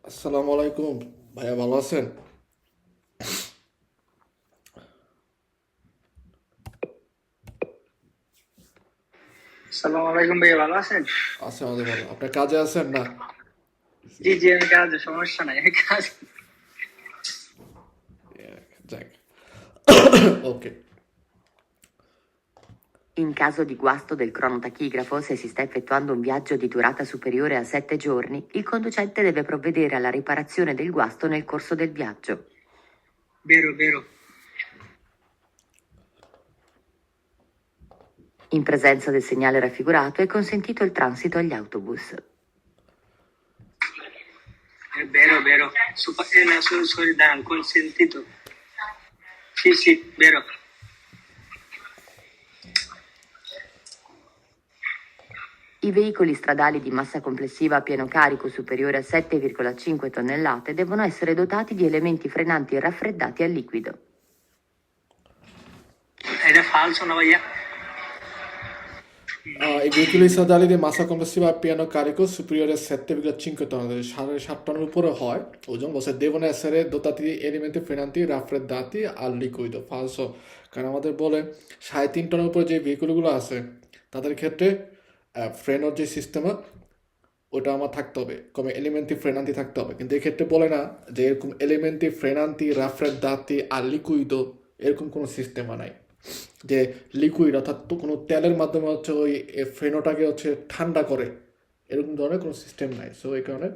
আসসালামু আলাইকুম ভাইয়া, ভালো আছেন? সালাম আলাইকুম ভাইয়া, ভালো আছেন? আছে, আমাদের ভালো। আপনার কাজে আছেন না? জি জি, আমি কাজে, সমস্যা নাই, আমি কাজ। যাক, ওকে। In caso di guasto del cronotachigrafo, se si sta effettuando un viaggio di durata superiore a 7 giorni, il conducente deve provvedere alla riparazione del guasto nel corso del viaggio. Vero, vero. In presenza del segnale raffigurato è consentito il transito agli autobus. È vero, vero. È la sua solidarietà, consentito. Sì, sì, vero. I veicoli stradali di massa complessiva a pieno carico superiore a 7,5 tonnellate devono essere dotati di elementi frenanti raffreddati a liquido. Ed è falso, no, vaya? I veicoli stradali di massa complessiva a piano carico superiore a 7,5 tonnellate, 7,5 tonnellate উপরে হয় ওজন, বসে devono essere dotati di elementi frenanti raffreddati al liquido. Falso, কারণ আমাদের বলে 3.5 টনের উপরে যে ভেহিকলগুলো আছে তাদের ক্ষেত্রে ফ্রেনের যে সিস্টেম ওটা আমার থাকতে হবে, কমে এলিমেন্টি ফ্রেনান্তি থাকতে হবে। কিন্তু এক্ষেত্রে বলে না যে এরকম এলিমেন্টি ফ্রেনান্তি রাফ্রেদাতি আর লিকুইডো, এরকম কোনো সিস্টেম নাই যে লিকুইড অর্থাৎ তো কোনো তেলের মাধ্যমে হচ্ছে ওই ফ্রেনোটাকে হচ্ছে ঠান্ডা করে, এরকম ধরনের কোনো সিস্টেম নাই। সো এই কারণে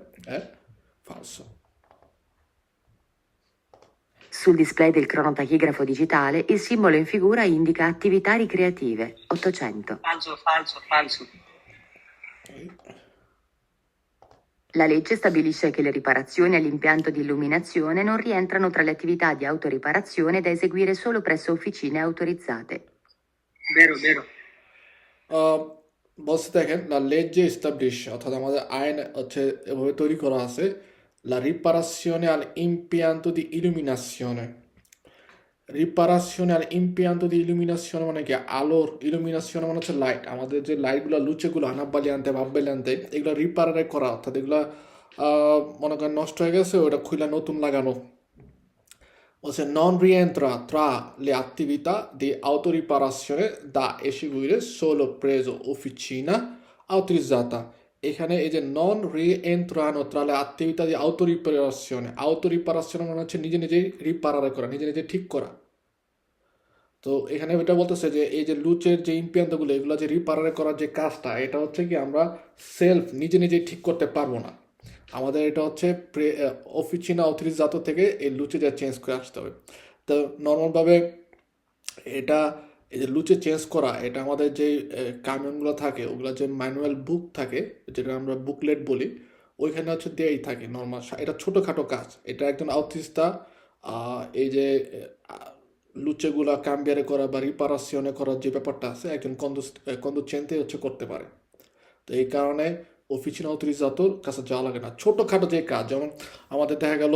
ফালসো। Sul display del cronotachigrafo digitale il simbolo in figura indica attività ricreative 800. Falso, falso, falso. La legge stabilisce che le riparazioni all'impianto di illuminazione non rientrano tra le attività di autoriparazione da eseguire solo presso officine autorizzate. Vero, vero. বলতে দেখেন, la legge establish অর্থাৎ আমাদের আইন হচ্ছে এভাবে তৈরি করা আছে, la riparazione all'impianto di illuminazione. রিপারাশনে আর ইম্পিয়ান্তো দি ইলুমিনাশন মানে কি, আলোর ইলুমিনাশন মানে হচ্ছে লাইট। আমাদের যে লাইটগুলো লুচেগুলো আনাব্বালি আনতে ভাববালি আনতে, এগুলো রিপারারে করা, অর্থাৎ এগুলো মনে করেন নষ্ট হয়ে গেছে, ওটা খুলে নতুন লাগানো। বলছে non rientra tra le attività di autoriparazione da eseguire solo presso officina autorizzata. এখানে এই যে নন রিএন্ট্রানো ট্রালে আত্মীয়তা দিয়ে আউটোরিপারেশন মানে হচ্ছে নিজে নিজেই রিপারারে করা, নিজে নিজে ঠিক করা। তো এখানে এটা বলতেছে যে এই যে লুচের যে ইম্পিয়ান্তগুলো, এগুলো যে রিপারারে করার যে কাজটা, এটা হচ্ছে কি আমরা সেলফ নিজে নিজে ঠিক করতে পারবো না। আমাদের এটা হচ্ছে অফিসিনা অথরিজাতো থেকে এই লুচে যা চেঞ্জ করে আসতে হবে। তো নর্মালভাবে এটা এই যে লুচে চেঞ্জ করা, এটা আমাদের যে কামিয়নগুলো থাকে, ওগুলো যে ম্যানুয়াল বুক থাকে, যেটা আমরা বুকলেট বলি, ওইখানে হচ্ছে দেয়াই থাকে নর্মাল। এটা ছোটোখাটো কাজ। এটা একজন আউটিস্তা এই যে লুচেগুলা কাম্বিয়ারে করা বা রিপারাসিয়নে করার যে ব্যাপারটা আছে, একজন কন্দুচেন্তে হচ্ছে করতে পারে। তো এই কারণে অফিসিন অথরিজাতোর কাছে যাওয়া লাগে না। ছোটোখাটো যে কাজ, যেমন আমাদের দেখা গেল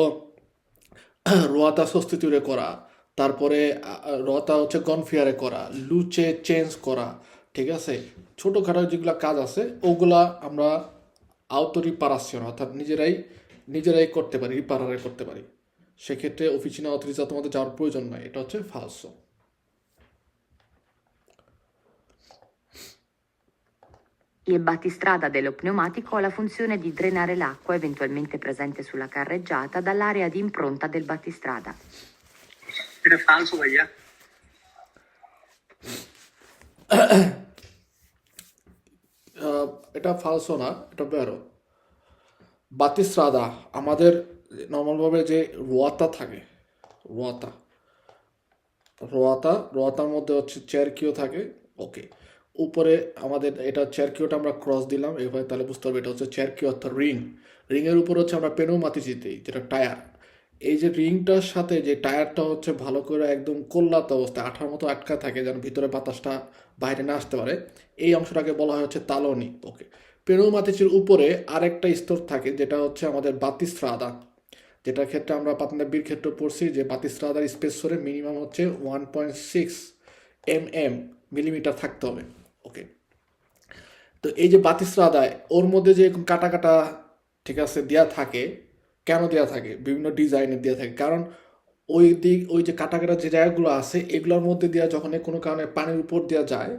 রোয়াতা সস্তিতুরে করা, তারপরে রতা হচ্ছে গনফিয়ারে করা, লুচে চেঞ্জ করা, ঠিক আছে, ছোটোখাটো যেগুলো কাজ আছে ওগুলা আমরা আউতো অর্থাৎ নিজেরাই নিজেরাই করতে পারি, রিপারারে করতে পারি। সেক্ষেত্রে অফিসিনা অথরিজাতো আমাদের যাওয়ার প্রয়োজন নাই। এটা হচ্ছে ফালসো। Il battistrada dello pneumatico ha la funzione di drenare l'acqua eventualmente presente sulla carreggiata dall'area di impronta del battistrada. Ed è falso, vaya. এটা ফালসো না, এটা বেরো। বাতিস্রাদা আমাদের নর্মালভাবে যে রোয়াতা থাকে, রোয়াতা রোয়াতার মধ্যে হচ্ছে চেরকিও থাকে। ওকে, উপরে আমাদের এটা চেরকিওটা আমরা ক্রস দিলাম এভাবে, তাহলে বুঝতে হবে এটা হচ্ছে চেরকিও অর্থাৎ রিং। রিংয়ের উপর হচ্ছে আমরা পেনোমাতিসি দিই, যেটা টায়ার। এই যে রিংটার সাথে যে টায়ারটা হচ্ছে ভালো করে একদম কল্লাত অবস্থায় আঠার মতো আটকা থাকে, যেন ভিতরে বাতাসটা বাইরে না আসতে পারে, এই অংশটাকে বলা হয় হচ্ছে তালনি। ওকে, পেনোমাতিসির উপরে আরেকটা স্তর থাকে, যেটা হচ্ছে আমাদের বাতিস্রাদা, যেটার ক্ষেত্রে আমরা পাতনাবির ক্ষেত্রে পড়ছি যে বাতিস্রাদার স্পেসরে মিনিমাম হচ্ছে 1.6 মিলিমিটার থাকতে হবে। ওকে, তো এই যে বাতিস্রাদায় ওর মধ্যে যে কাটা কাটা, ঠিক আছে, দেওয়া থাকে, কেন দেওয়া থাকে, বিভিন্ন ডিজাইনের দেওয়া থাকে, কারণ ওই যে কাটা কাটা যে জায়গাগুলো আছে এগুলোর মধ্যে দেওয়া যখন কোনো কারণে পানির উপর দেওয়া যায়,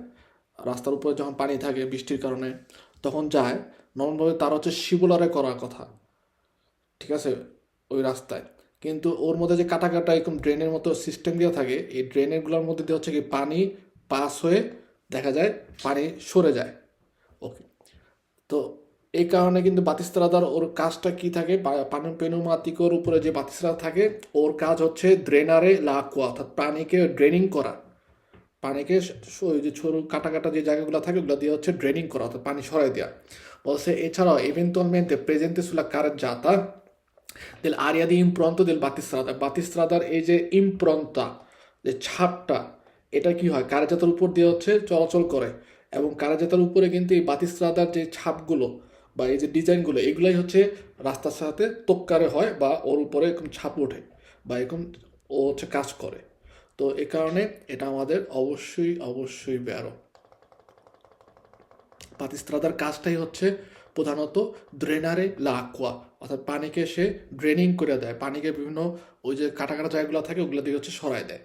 রাস্তার উপরে যখন পানি থাকে বৃষ্টির কারণে তখন যায়, নর্মালভাবে তার হচ্ছে শিবুলারে করার কথা, ঠিক আছে, ওই রাস্তায়। কিন্তু ওর মধ্যে যে কাটা কাটা এরকম ড্রেনের মতো সিস্টেম দেওয়া থাকে, এই ড্রেনেরগুলোর মধ্যে দিয়ে হচ্ছে কি পানি পাস হয়ে দেখা যায় পানি সরে যায়। ওকে, তো এই কারণে কিন্তু বাতিস্তারাদার ওর কাজটা কি থাকে, পানি পেনুমাতিকোর উপরে যে বাতিস্তারা থাকে ওর কাজ হচ্ছে ড্রেনারে লাকুয়া, অর্থাৎ পানিকে ড্রেনিং করা, পানিকে ওই যে সরু কাটা কাটা যে জায়গাগুলো থাকে ওগুলো দিয়ে হচ্ছে ড্রেনিং করা, অর্থাৎ পানি সরাই দেওয়া বলছে। এছাড়াও eventualmente presente sulla carreggiata dell'area di impronta del battistrada, বাতিস্ত্রাদার এই যে ইমপ্রন্তা, যে ছাপটা, এটা কি হয় কার্যজাতার উপর দিয়ে হচ্ছে চলাচল করে, এবং কার্যজাতার উপরে কিন্তু এই বাতিস্ত্রাদার যে ছাপগুলো বা এই যে ডিজাইনগুলো এগুলোই হচ্ছে রাস্তার সাথে তোক্কারে হয় বা ওর উপরে এরকম ছাপ ওঠে বা এরকম ও হচ্ছে কাজ করে। তো এ কারণে এটা আমাদের অবশ্যই অবশ্যই বেরো। বাতিস্ত্রাদার কাজটাই হচ্ছে প্রধানত ড্রেনারে লাকুয়া, অর্থাৎ পানিকে সে ড্রেনিং করে দেয়, পানিকে বিভিন্ন ওই যে কাটা কাটা জায়গাগুলো থাকে ওগুলো দিয়ে হচ্ছে সরায় দেয়,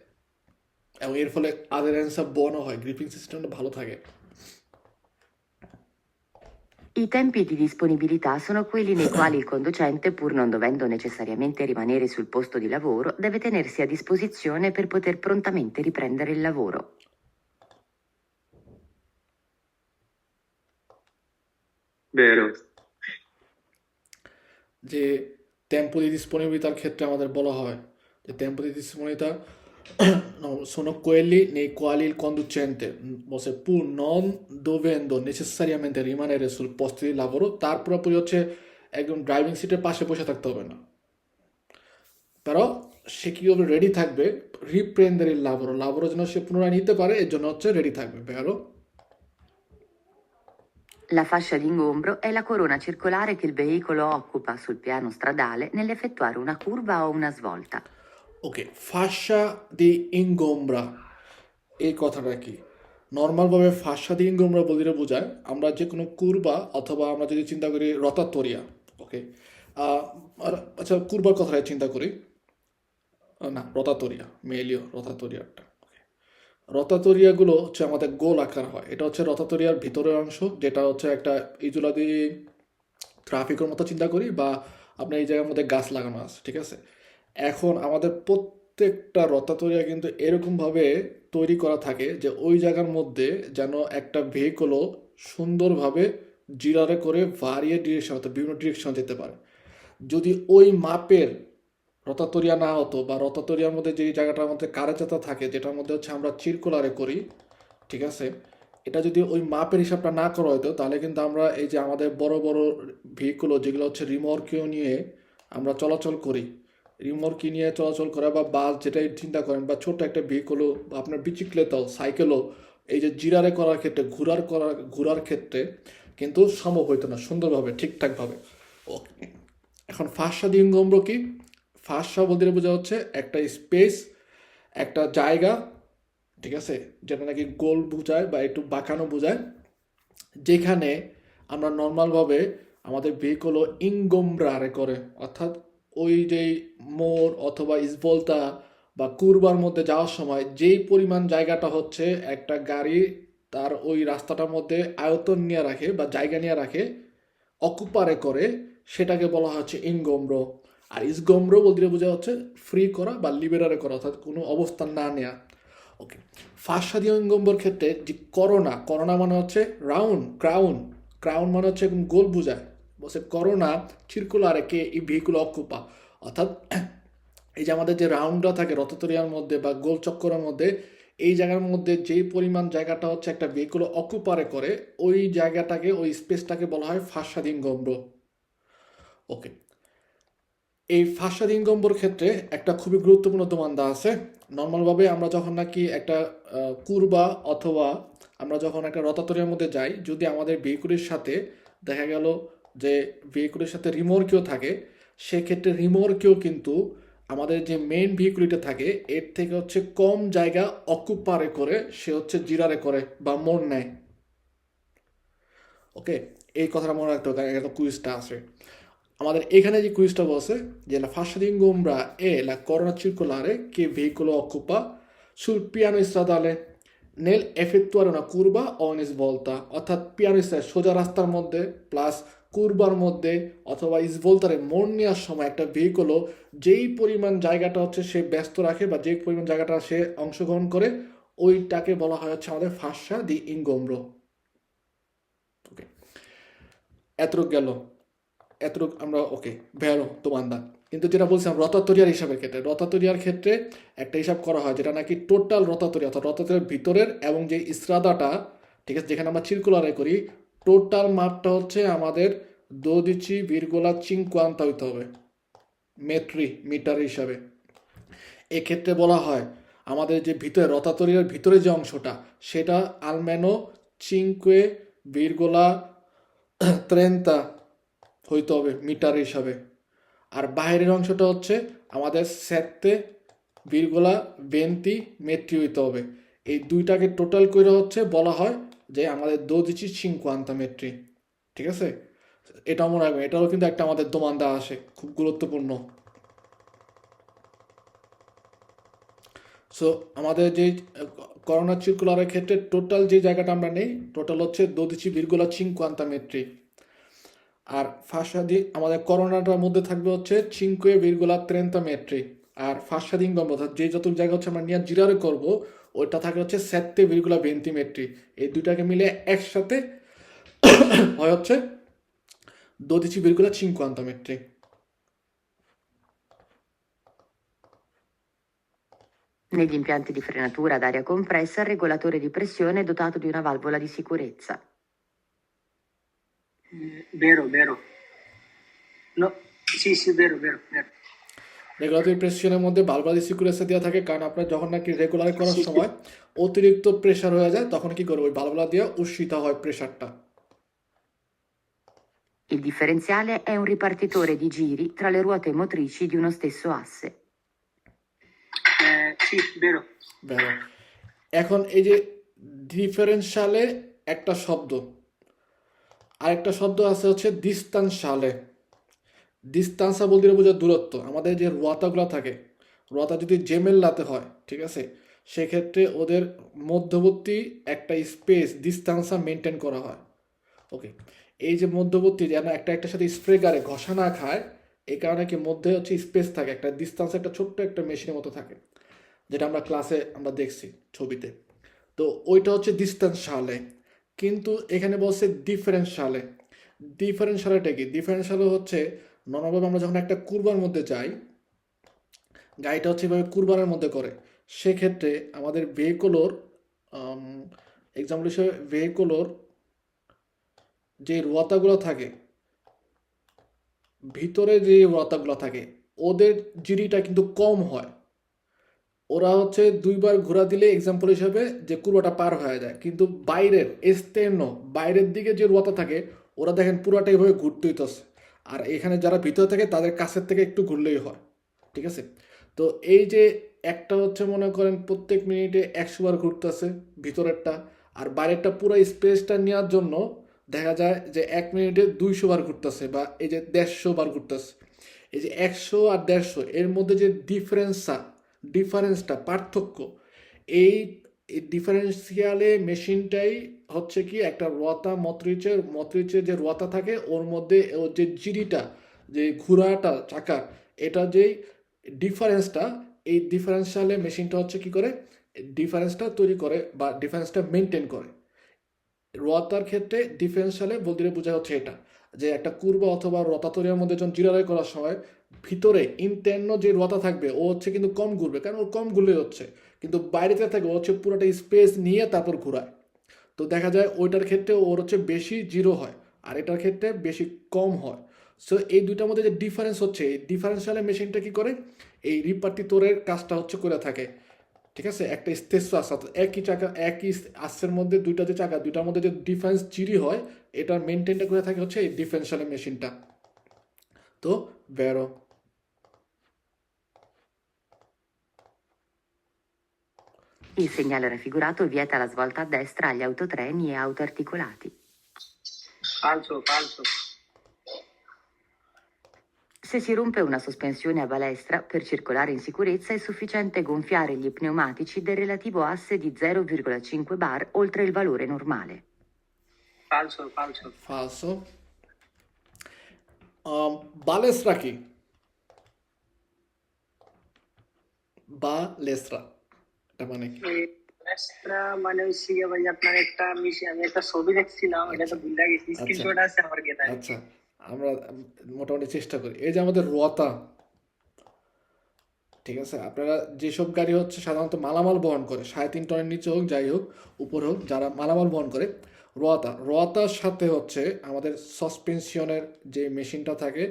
এবং এর ফলে আদারেন্সা বনও হয়, গ্রিপিং সিস্টেমটা ভালো থাকে। I tempi di disponibilità sono quelli nei quali il conducente, pur non dovendo necessariamente rimanere sul posto di lavoro, deve tenersi a disposizione per poter prontamente riprendere il lavoro. Vero. যে tempo di disponibilità ক্ষেত্রে আমাদের বলা হয় যে tempo di disponibilità no, sono quelli nei quali il conducente, pur non dovendo necessariamente rimanere sul posto di lavoro, তার পুরোপুরি হচ্ছে একদম ড্রাইভিং সিটের পাশে বসে থাকতে হবে না, però সে কীভাবে রেডি থাকবে রিপ্রেন্ডার il lavoro, লাভরও যেন সে পুনরায় নিতে পারে এর জন্য হচ্ছে রেডি থাকবে, vero? La fascia d'ingombro è la corona circolare che il veicolo occupa sul piano stradale nell'effettuare una curva o una svolta. ওকে, ফাসা দি ইনগোমরা, এই কথাটা কি? নর্মালভাবে ফাসা দি ইনগোমরা বলতে বোঝায় আমরা যে কোনো কুরবা অথবা আমরা যদি চিন্তা করি রতাতরিয়া, ওকে, আচ্ছা কুরবার কথাটাই চিন্তা করি, না রতাতরিয়া মেলিও রতাতরিয়াটা, রতাতরিয়াগুলো হচ্ছে আমাদের গোল আকার হয়, এটা হচ্ছে রতাতরিয়ার ভিতরের অংশ, যেটা হচ্ছে একটা ইজুলা দিয়ে ট্রাফিকের মতো চিন্তা করি, বা আপনার এই জায়গার মধ্যে গাছ লাগানো আছে, ঠিক আছে। এখন আমাদের প্রত্যেকটা রতাতরিয়া কিন্তু এরকমভাবে তৈরি করা থাকে যে ওই জায়গার মধ্যে যেন একটা ভেহিকলও সুন্দরভাবে জিরারে করে ভারিয়ে ডিরেকশন, অর্থাৎ বিভিন্ন ডিরেকশন যেতে পারে। যদি ওই মাপের রতাতরিয়া না হতো, বা রতাতরিয়ার মধ্যে যে জায়গাটার মধ্যে কারেচাতা থাকে যেটার মধ্যে হচ্ছে আমরা চিরকুলারে করি, ঠিক আছে, এটা যদি ওই মাপের হিসাবটা না করা হতো তাহলে কিন্তু আমরা এই যে আমাদের বড় বড় ভেহিকলও যেগুলো হচ্ছে রিমর্কেও নিয়ে আমরা চলাচল করি, রিমর্কি নিয়ে চলাচল করা বা বাস যেটাই চিন্তা করেন, বা ছোট্ট একটা ভেহিকলও বা আপনার বিচিক্লেতাও সাইকেলও এই যে জিরারে করার ক্ষেত্রে ঘোরার ক্ষেত্রে কিন্তু সম্ভব হইতো না সুন্দরভাবে ঠিকঠাকভাবে। ও এখন ফাঁসা দিঙ্গম্র কি? ফাঁসা বলতে বোঝা হচ্ছে একটা স্পেস, একটা জায়গা, ঠিক আছে, যেটা নাকি গোল বোঝায় বা একটু বাঁকানো বোঝায়, যেখানে আমরা নর্মালভাবে আমাদের ভেহিকলও ইনগোমব্রারে করে, অর্থাৎ ওই যেই মোড় অথবা ইসবলতা বা কুরবার মধ্যে যাওয়ার সময় যেই পরিমাণ জায়গাটা হচ্ছে একটা গাড়ি তার ওই রাস্তাটার মধ্যে আয়তন নিয়ে রাখে বা জায়গা নিয়ে রাখে, অকুপারে করে, সেটাকে বলা হচ্ছে ইনগোমব্রো। আর ইসগোমব্রো বলতে বোঝা হচ্ছে ফ্রি করা বা লিবেরারে করা, অর্থাৎ কোনো অবস্থান না নেওয়া। ওকে, ফাঁসাদীয় ইনগোমব্রোর ক্ষেত্রে যে করোনা মানে হচ্ছে রাউন্ড, ক্রাউন মানে হচ্ছে গোল বোঝায়, বলছে করোনা চিরকুলারে কে ই ভেহিকুল অকুপা, অর্থাৎ এই যে আমাদের যে রাউন্ডটা থাকে রথতরিয়ার মধ্যে বা গোল চক্করের মধ্যে, এই জায়গার মধ্যে যেই পরিমাণ জায়গাটা হচ্ছে একটা ভেহিকুল অকুপারে করে ওই জায়গাটাকে, ওই স্পেসটাকে বলা হয় ফাঁসাদিঙ্গম্ব্র। ওকে, এই ফাঁসাদিঙ্গম্বর ক্ষেত্রে একটা খুবই গুরুত্বপূর্ণ দোমান্দা আছে। নর্মালভাবে আমরা যখন নাকি একটা কুরবা অথবা আমরা যখন একটা রতাতরিয়ার মধ্যে যাই, যদি আমাদের ভেহিকুলের সাথে দেখা গেল যে ভেহিকুলের সাথে রিমোর্কেও থাকে, সেক্ষেত্রে রিমোর্কেও কিন্তু আমাদের যে মেইন ভেহিকুলটা থাকে এর থেকে হচ্ছে কম জায়গা অকুপারে করে সে হচ্ছে জিরারে করে বা মোড় নেয়। ওকে, এই কথাটা মনে রাখতে হবে, একটা কুইজটা আছে। আমাদের এখানে যে কুইজটা বলছে যে la fascia di ingombra e la corona circolare che veicolo occupa sul piano stradale nel effettuare una curva o una svolta, অর্থাৎ পিয়ানো স্টাইল সোজা রাস্তার মধ্যে প্লাস কুরবার মধ্যে অথবা স্ভোল্টারে মোড় নেওয়ার সময় একটা ভেহিকলও যেই পরিমাণ জায়গাটা হচ্ছে সে ব্যস্ত রাখে বা যেই পরিমাণ জায়গাটা সে অংশগ্রহণ করে ওইটাকে বলা হয় হচ্ছে আমাদের ফাসা দি ইনগোমব্রো। ওকে, এতটুক গেল, এতটুক আমরা ওকে ভেরো তোমান্দা। কিন্তু যেটা বলছিলাম রতাতরিয়ার হিসাবের ক্ষেত্রে, রতাতরিয়ার ক্ষেত্রে একটা হিসাব করা হয় যেটা নাকি টোটাল রতাতরি অর্থাৎ রতাতরিয়ার ভিতরের এবং যে ইস্রাদাটা, ঠিক আছে, যেখানে আমরা চিরকুলারে করি টোটাল মাপটা হচ্ছে আমাদের 12,50 হইতে হবে মিটার হিসাবে। এক্ষেত্রে বলা হয় আমাদের যে ভিতরে রতাতরিয়ার ভিতরে যে অংশটা সেটা আলমেনো 5,30 হইতে হবে মিটার হিসাবে, আর বাইরের অংশটা হচ্ছে আমাদের 7,20 মেট্রি হইতে হবে। এই দুইটাকে টোটাল করে হচ্ছে বলা হয় যে আমাদের 12,50 মেট্রি। ঠিক আছে, এটাও মনে রাখবেন, এটাও কিন্তু একটা আমাদের দোমান্দা আসে, খুব গুরুত্বপূর্ণ। সো আমাদের যে করোনা সার্কুলারের ক্ষেত্রে টোটাল যে জায়গাটা আমরা নেই টোটাল হচ্ছে 12,50 মেট্রি। আর ফাঁসাদি আমাদের করোনাটার মধ্যে থাকবে হচ্ছে 5,30 মেট্রি। আর ফাঁসাদিন গম্ব অর্থাৎ যে যত জায়গা হচ্ছে আমরা নিয়ে জিরারে করবো ওইটা থাকবে হচ্ছে 7,20 মেট্রি। এই দুইটাকে মিলে একসাথে হয় হচ্ছে 12,50 মেট্রি। Negli impianti di frenatura ad aria compressa il regolatore di pressione è dotato di una valvola di sicurezza. Vero, vero. No, sì, sì, vero, vero, vero. রেগুলাটরি প্রেশারের মধ্যে ভালভুলা সিকিউরেন্সা দেওয়া থাকে, কারণ আপনার যখন নাকি রেগুলার করার Sì, সময় অতিরিক্ত প্রেশার হয়ে যায় তখন কি করবে ওই ভালভুলা দিয়ে উৎসিত হয় প্রেশারটা। Il differenziale è un ripartitore di giri tra le ruote motrici di uno stesso asse. sì, vero. বেরো। এখন এই যে ডিফারেন্সিয়ালে একটা শব্দ, আরেকটা শব্দ আছে হচ্ছে ডিস্টান্সালে। ডিস্টান্সা বলতে বোঝায় দূরত্ব। আমাদের যে রোয়াতাগুলো থাকে, রোয়াতা যদি জেমেল্লাতে হয়, ঠিক আছে, সেক্ষেত্রে ওদের মধ্যবর্তী একটা স্পেস ডিস্টান্সা মেনটেন করা হয়। ওকে, এই যে মধ্যবর্তী যেন একটা একটার সাথে স্প্রে গারে ঘষা না খায়, এই কারণে কি মধ্যে হচ্ছে স্পেস থাকে, একটা ডিস্টান্স একটা ছোট্ট একটা মেশিনের মতো থাকে, যেটা আমরা ক্লাসে আমরা দেখছি ছবিতে। তো ওইটা হচ্ছে ডিস্টান্সালে। কিন্তু এখানে বলছে ডিফারেন্সিয়ালে। ডিফারেন্সিয়ালটা কি? ডিফারেন্সিয়াল হচ্ছে নর্মালভাবে আমরা যখন একটা কুরবার মধ্যে যাই, গাড়িটা হচ্ছে এভাবে কুরবানের মধ্যে করে, সেক্ষেত্রে আমাদের ভেহিকলোর এক্সাম্পল হিসেবে ভেহিকলোর যে রোয়াতাগুলো থাকে, ভিতরে যে রোয়াতাগুলো থাকে ওদের জিরিটা কিন্তু কম হয়। ওরা হচ্ছে দুইবার ঘোরা দিলে এক্সাম্পল হিসাবে যে কুরবাটা পার হয়ে যায়, কিন্তু বাইরের বাইরের দিকে যে রোয়াতা থাকে ওরা দেখেন পুরাটা এইভাবে ঘুরতে হইতেছে, আর এখানে যারা ভিতরে থাকে তাদের কাছের থেকে একটু ঘুরলেই হয়। ঠিক আছে, তো এই যে একটা হচ্ছে মনে করেন প্রত্যেক মিনিটে 100 বার ঘুরতেছে ভিতরেরটা, আর বাইরেরটা পুরো স্পেসটা নেওয়ার জন্য দেখা যায় যে 1 মিনিটে 200 বার ঘুরতেছে, বা এই যে 150 বার ঘুরতেছে। এই যে 100 আর 150 এর মধ্যে যে ডিফারেন্সটা পার্থক্য, এই ডিফারেন্সিয়ালে মেশিনটাই হচ্ছে কি একটা রোয়াতা মত্রিচের যে রোয়াতা থাকে ওর মধ্যে ওর যে জিরিটা যে ঘোরাটা চাকার, এটা যেই ডিফারেন্সটা, এই ডিফারেন্সিয়ালে মেশিনটা হচ্ছে কি করে ডিফারেন্সটা তৈরি করে বা ডিফারেন্সটা মেনটেন করে। রোয়াতার ক্ষেত্রে ডিফারেন্সিয়ালে বলতে বোঝা হচ্ছে এটা যে একটা কুরবা অথবা রতাতরিয়ার মধ্যে যখন জিরারাই করার সময় ভিতরে ইন্টারন যে রতা থাকবে ও হচ্ছে কিন্তু কম ঘুরবে, কারণ ও কম ঘুরলে হচ্ছে, কিন্তু বাইরেতে থাকে ও হচ্ছে পুরোটা স্পেস নিয়ে তারপর ঘোরায়। তো দেখা যায় ওইটার ক্ষেত্রে ওর হচ্ছে বেশি জিরো হয় আর এটার ক্ষেত্রে বেশি কম হয়। সো এই দুইটার মধ্যে যে ডিফারেন্স হচ্ছে, এই ডিফারেন্সিয়াল মেশিনটা কি করে এই রিপার্টিটরের কাজটা হচ্ছে করে থাকে। ঠিক আছে, একটা স্টেজ আছে একই চাকা একই আসের মধ্যে দুইটা যে চাকা দুইটার মধ্যে যে ডিফারেন্স জিরি হয় এটার মেনটেনটা করে থাকে হচ্ছে এই ডিফারেন্সিয়াল মেশিনটা। তো বেরো। Il segnale raffigurato vieta la svolta a destra agli autotreni e auto articolati. Falso, falso. Se si rompe una sospensione a balestra, per circolare in sicurezza è sufficiente gonfiare gli pneumatici del relativo asse di 0,5 bar oltre il valore normale. falso, falso। falso। বালেস্ট্রা কি? বালেস্ট্রা এটা মানে কি? এই ব্যালেস্ট্রা মানে হচ্ছে গিয়ে ভাই আপনার একটা মিশে, আমি একটা ছবি দেখছিলাম, এটা তো ভুলে গেছি, আচ্ছা স্ক্রিনশট আছে আমার কাছে। আচ্ছা, আমরা মোটামুটি চেষ্টা করি। এই যে আমাদের রোয়াতা, ঠিক আছে, আপনারা যেসব গাড়ি হচ্ছে সাধারণত মালামাল বহন করে 3.5 টনের নিচে হোক যাই হোক উপরে হোক, যারা মালামাল বহন করে, রোয়াতার সাথে হচ্ছে আমাদের সাসপেনশনের যে মেশিনটা থাকে,